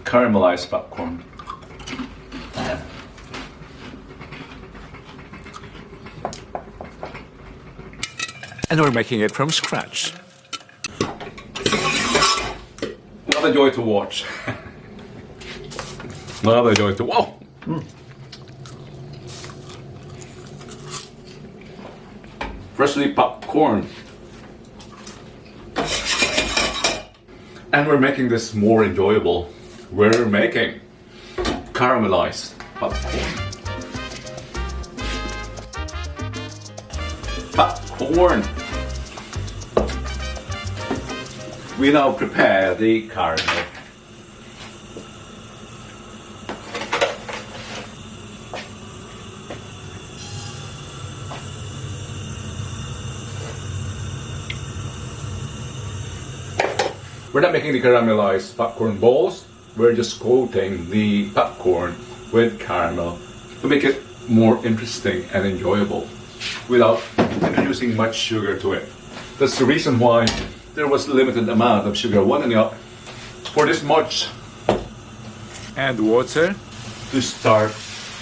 caramelized popcorn. And we're making it from scratch. What a joy to watch. What a joy to watch. Freshly popcorn. And we're making this more enjoyable. We're making caramelized popcorn. Popcorn. We now prepare the caramel. We're not making the caramelized popcorn balls, we're just coating the popcorn with caramel to make it more interesting and enjoyable without introducing much sugar to it. That's the reason why there was a limited amount of sugar, 1 cup for this much. And water. To start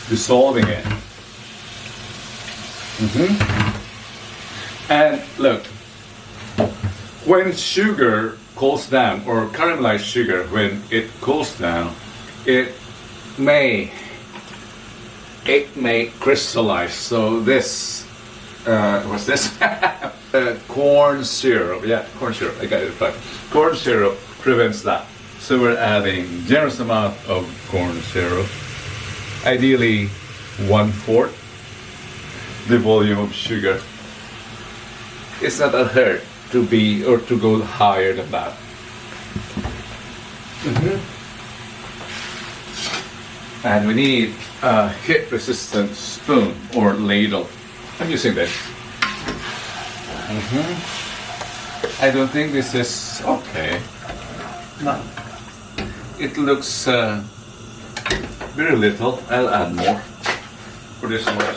dissolving it. And look, when sugar cools down, or caramelized sugar, when it cools down, it may crystallize. So this, what's this? Corn syrup. Yeah, corn syrup. I got it right. Corn syrup prevents that. So we're adding generous amount of corn syrup. Ideally, 1/4 the volume of sugar. It's not a hurt to be or to go higher than that. And we need a heat-resistant spoon or ladle. I'm using this. I don't think this is okay. No. It looks very little. I'll add more for this one.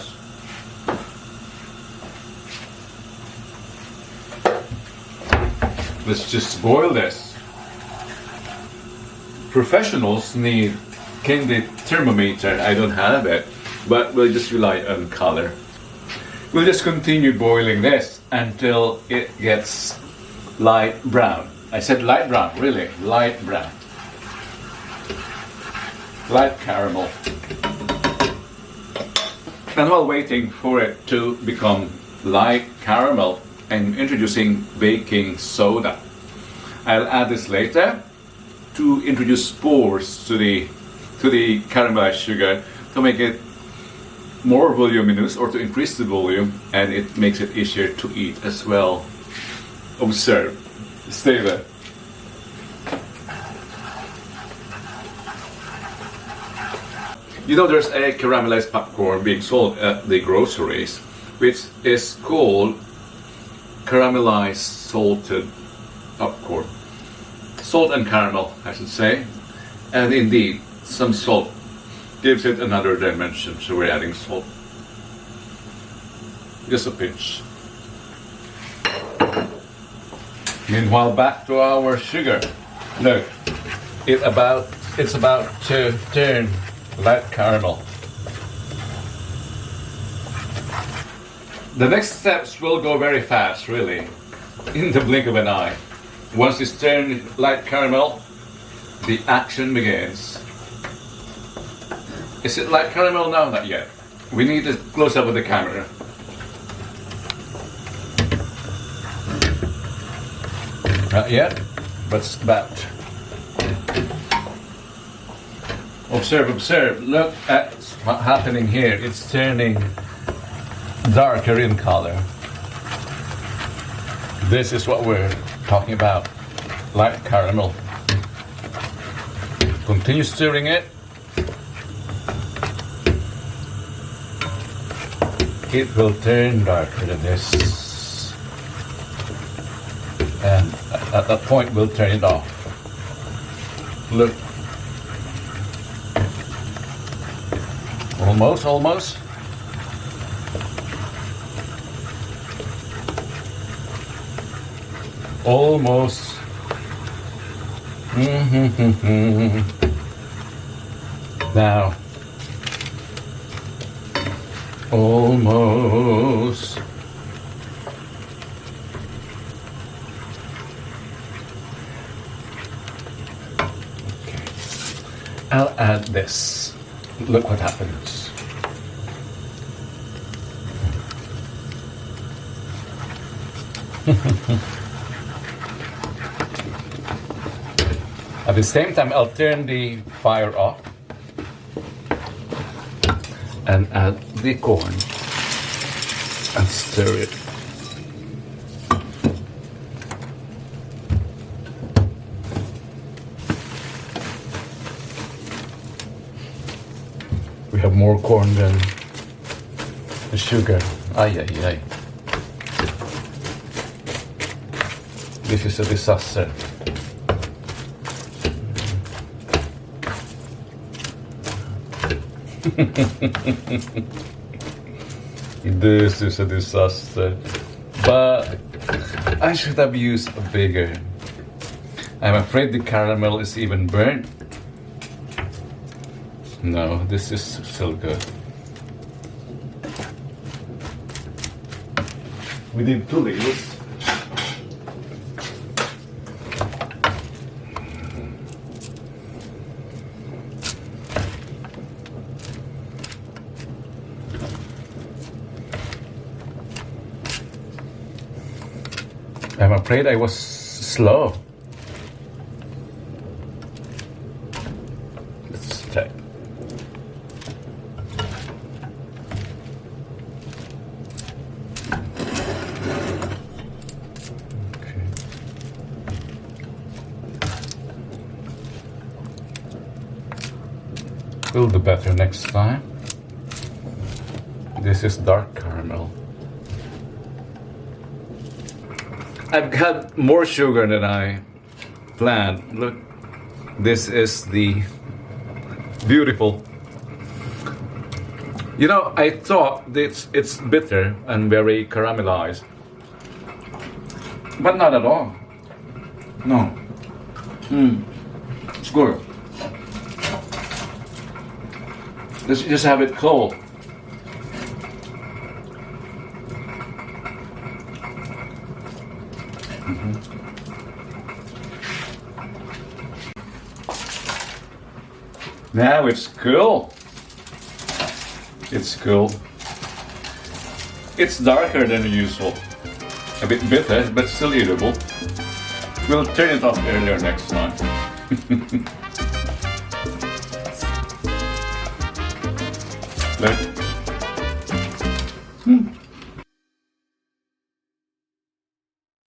Let's just boil this. Professionals need candy thermometer. I don't have it, but we'll just rely on color. We'll just continue boiling this until it gets light brown. I said light brown, really, light brown. Light caramel. And while waiting for it to become light caramel, I'm introducing baking soda. I'll add this later to introduce spores to the caramelized sugar to make it more voluminous or to increase the volume, and it makes it easier to eat as well. Observe. Stay there. You know, there's a caramelized popcorn being sold at the groceries, which is called caramelized salted popcorn. Salt and caramel, I should say. And indeed, some salt gives it another dimension, so we're adding salt. Just a pinch. Meanwhile, back to our sugar. Look, it's about to turn light caramel. The next steps will go very fast, really, in the blink of an eye. Once it's turned light caramel, the action begins. Is it light caramel now? Not yet. We need a close-up of the camera. Not yet, but it's about. Observe, observe. Look at what's happening here. It's turning darker in color. This is what we're talking about. Light caramel. Continue stirring it. It will turn darker than this. And at that point we'll turn it off. Look. Almost, almost. Almost. Now, almost. Okay. I'll add this. Look what happens. At the same time, I'll turn the fire off and add the corn and stir it. We have more corn than the sugar. Ay, ay, ay. This is a disaster. This is a disaster. But I should have used a bigger. I'm afraid the caramel is even burnt. No, this is still good. We did 2 liters. I'm afraid I was slow. Let's check. Okay. We'll do better next time. This is dark caramel. I've got more sugar than I planned. Look, this is the beautiful. You know, I thought it's bitter and very caramelized, but not at all. No. It's good. Let's just have it cold. Now it's cool. It's cool. It's darker than usual. A bit bitter, but still eatable. We'll turn it off earlier next time. Look.